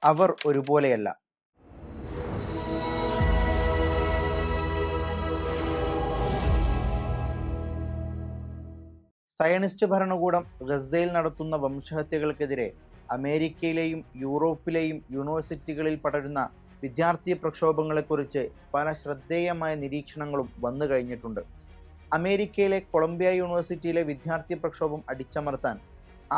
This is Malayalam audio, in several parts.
അവർ ഒരുപോലെയല്ല. സയനിസ്റ്റ് ഭരണകൂടം ഗസയിൽ നടത്തുന്ന വംശഹത്യകൾക്കെതിരെ അമേരിക്കയിലെയും യൂറോപ്പിലെയും യൂണിവേഴ്സിറ്റികളിൽ പടരുന്ന വിദ്യാർത്ഥി പ്രക്ഷോഭങ്ങളെക്കുറിച്ച് പല ശ്രദ്ധേയമായ നിരീക്ഷണങ്ങളും വന്നു കഴിഞ്ഞിട്ടുണ്ട്. അമേരിക്കയിലെ കൊളംബിയ യൂണിവേഴ്സിറ്റിയിലെ വിദ്യാർത്ഥി പ്രക്ഷോഭം അടിച്ചമർത്താൻ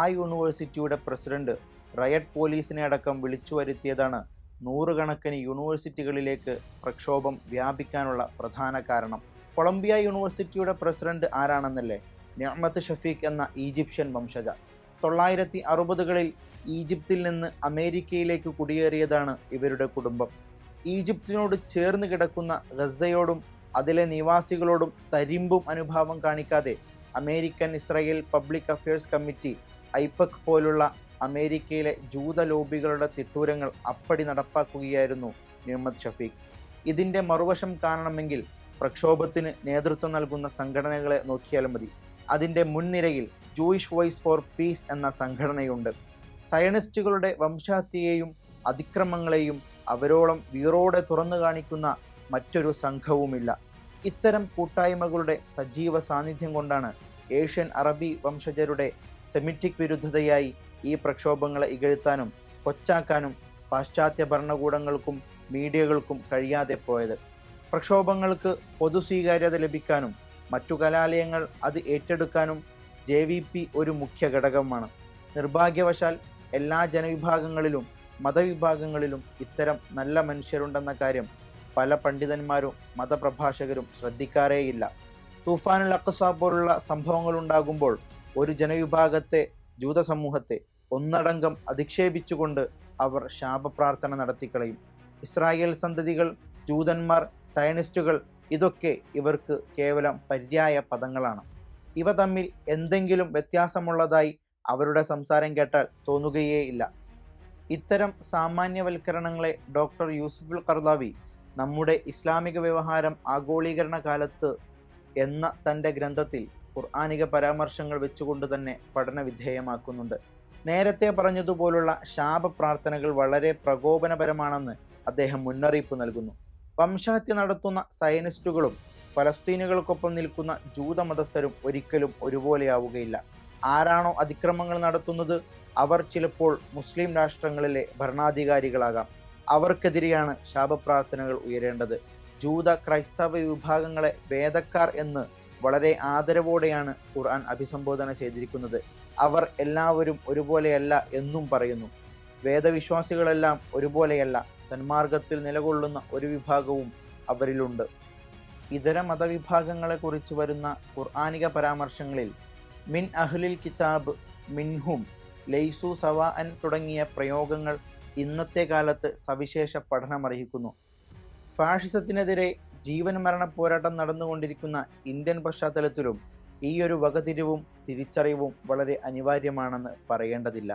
ആ യൂണിവേഴ്സിറ്റിയുടെ പ്രസിഡന്റ് റയറ്റ് പോലീസിനെ അടക്കം വിളിച്ചു വരുത്തിയതാണ് നൂറുകണക്കിന് യൂണിവേഴ്സിറ്റികളിലേക്ക് പ്രക്ഷോഭം വ്യാപിക്കാനുള്ള പ്രധാന കാരണം. കൊളംബിയ യൂണിവേഴ്സിറ്റിയുടെ പ്രസിഡന്റ് ആരാണെന്നല്ലേ? നിഅ്മത്ത് ഷഫീഖ് എന്ന ഈജിപ്ഷ്യൻ വംശജ. 1960കളിൽ ഈജിപ്തിൽ നിന്ന് അമേരിക്കയിലേക്ക് കുടിയേറിയതാണ് ഇവരുടെ കുടുംബം. ഈജിപ്തിനോട് ചേർന്ന് കിടക്കുന്ന ഗസയോടും അതിലെ നിവാസികളോടും തരിമ്പും അനുഭാവം കാണിക്കാതെ American Israel public affairs committee AIPAC പോലുള്ള അമേരിക്കയിലെ ജൂത ലോബികളുടെ തിട്ടൂരങ്ങൾ അപ്പടി നടപ്പാക്കുകയായിരുന്നു നിഅ്മത്ത് ഷഫീഖ്. ഇതിൻ്റെ മറുവശം കാണണമെങ്കിൽ പ്രക്ഷോഭത്തിന് നേതൃത്വം നൽകുന്ന സംഘടനകളെ നോക്കിയാൽ മതി. അതിൻ്റെ മുൻനിരയിൽ ജൂയിഷ് വോയിസ് ഫോർ പീസ് എന്ന സംഘടനയുണ്ട്. സയനിസ്റ്റുകളുടെ വംശഹത്യയെയും അതിക്രമങ്ങളെയും അവരോളം വീറോടെ തുറന്നു കാണിക്കുന്ന മറ്റൊരു സംഘവുമില്ല. ഇത്തരം കൂട്ടായ്മകളുടെ സജീവ സാന്നിധ്യം കൊണ്ടാണ് ഏഷ്യൻ അറബി വംശജരുടെ സെമിറ്റിക് വിരുദ്ധതയായി ഈ പ്രക്ഷോഭങ്ങളെ ഇകഴ്ത്താനും കൊച്ചാക്കാനും പാശ്ചാത്യ ഭരണകൂടങ്ങൾക്കും മീഡിയകൾക്കും കഴിയാതെ പോയത്. പ്രക്ഷോഭങ്ങൾക്ക് പൊതു സ്വീകാര്യത ലഭിക്കാനും മറ്റു കലാലയങ്ങൾ അത് ഏറ്റെടുക്കാനും JVP ഒരു മുഖ്യ ഘടകമാണ്. നിർഭാഗ്യവശാൽ എല്ലാ ജനവിഭാഗങ്ങളിലും മതവിഭാഗങ്ങളിലും ഇത്തരം നല്ല മനുഷ്യരുണ്ടെന്ന കാര്യം പല പണ്ഡിതന്മാരും മതപ്രഭാഷകരും ശ്രദ്ധിക്കാറേയില്ല. തൂഫാനുൽ അഖ്സ പോലുള്ള സംഭവങ്ങൾ ഉണ്ടാകുമ്പോൾ ഒരു ജനവിഭാഗത്തെ, ജൂത സമൂഹത്തെ ഒന്നടങ്കം അധിക്ഷേപിച്ചുകൊണ്ട് അവർ ശാപപ്രാർത്ഥന നടത്തിക്കളയും. ഇസ്രായേൽ സന്തതികൾ, ജൂതന്മാർ, സയനിസ്റ്റുകൾ, ഇതൊക്കെ ഇവർക്ക് കേവലം പര്യായ പദങ്ങളാണ്. ഇവ തമ്മിൽ എന്തെങ്കിലും വ്യത്യാസമുള്ളതായി അവരുടെ സംസാരം കേട്ടാൽ തോന്നുകയേയില്ല. ഇത്തരം സാമാന്യവൽക്കരണങ്ങളെ ഡോക്ടർ യൂസുഫുൽ ഖർദാവി നമ്മുടെ ഇസ്ലാമിക വ്യവഹാരം ആഗോളീകരണ കാലത്ത് എന്ന തൻ്റെ ഗ്രന്ഥത്തിൽ ഖുർആനിക പരാമർശങ്ങൾ വെച്ചുകൊണ്ട് തന്നെ പഠന വിധേയമാക്കുന്നുണ്ട്. നേരത്തെ പറഞ്ഞതുപോലുള്ള ശാപപ്രാർത്ഥനകൾ വളരെ പ്രകോപനപരമാണെന്ന് അദ്ദേഹം മുന്നറിയിപ്പ് നൽകുന്നു. വംശഹത്യ നടത്തുന്ന സയനിസ്റ്റുകളും ഫലസ്തീനുകൾക്കൊപ്പം നിൽക്കുന്ന ജൂതമതസ്ഥരും ഒരിക്കലും ഒരുപോലെയാവുകയില്ല. ആരാണോ അതിക്രമങ്ങൾ നടത്തുന്നത് അവർ ചിലപ്പോൾ മുസ്ലിം രാഷ്ട്രങ്ങളിലെ ഭരണാധികാരികളാകാം. അവർക്കെതിരെയാണ് ശാപപ്രാർത്ഥനകൾ ഉയരേണ്ടത്. ജൂത ക്രൈസ്തവ വിഭാഗങ്ങളെ വേദക്കാർ എന്ന് വളരെ ആദരവോടെയാണ് ഖുർആൻ അഭിസംബോധന ചെയ്തിരിക്കുന്നത്. അവർ എല്ലാവരും ഒരുപോലെയല്ല എന്നും പറയുന്നു. വേദവിശ്വാസികളെല്ലാം ഒരുപോലെയല്ല, സന്മാർഗത്തിൽ നിലകൊള്ളുന്ന ഒരു വിഭാഗവും അവരിലുണ്ട്. ഇതര മതവിഭാഗങ്ങളെക്കുറിച്ച് വരുന്ന ഖുർആനിക പരാമർശങ്ങളിൽ മിൻ അഹ്ലിൽ കിതാബ്, മിൻഹും, ലൈസു സവാഅൻ തുടങ്ങിയ പ്രയോഗങ്ങൾ ഇന്നത്തെ കാലത്ത് സവിശേഷ പഠനമർഹിക്കുന്നു. ഫാഷിസത്തിനെതിരെ ജീവൻ മരണ പോരാട്ടം നടന്നുകൊണ്ടിരിക്കുന്ന ഇന്ത്യൻ പശ്ചാത്തലത്തിലും ഈ ഒരു വകതിരിവും തിരിച്ചറിവും വളരെ അനിവാര്യമാണെന്ന് പറയേണ്ടതില്ല.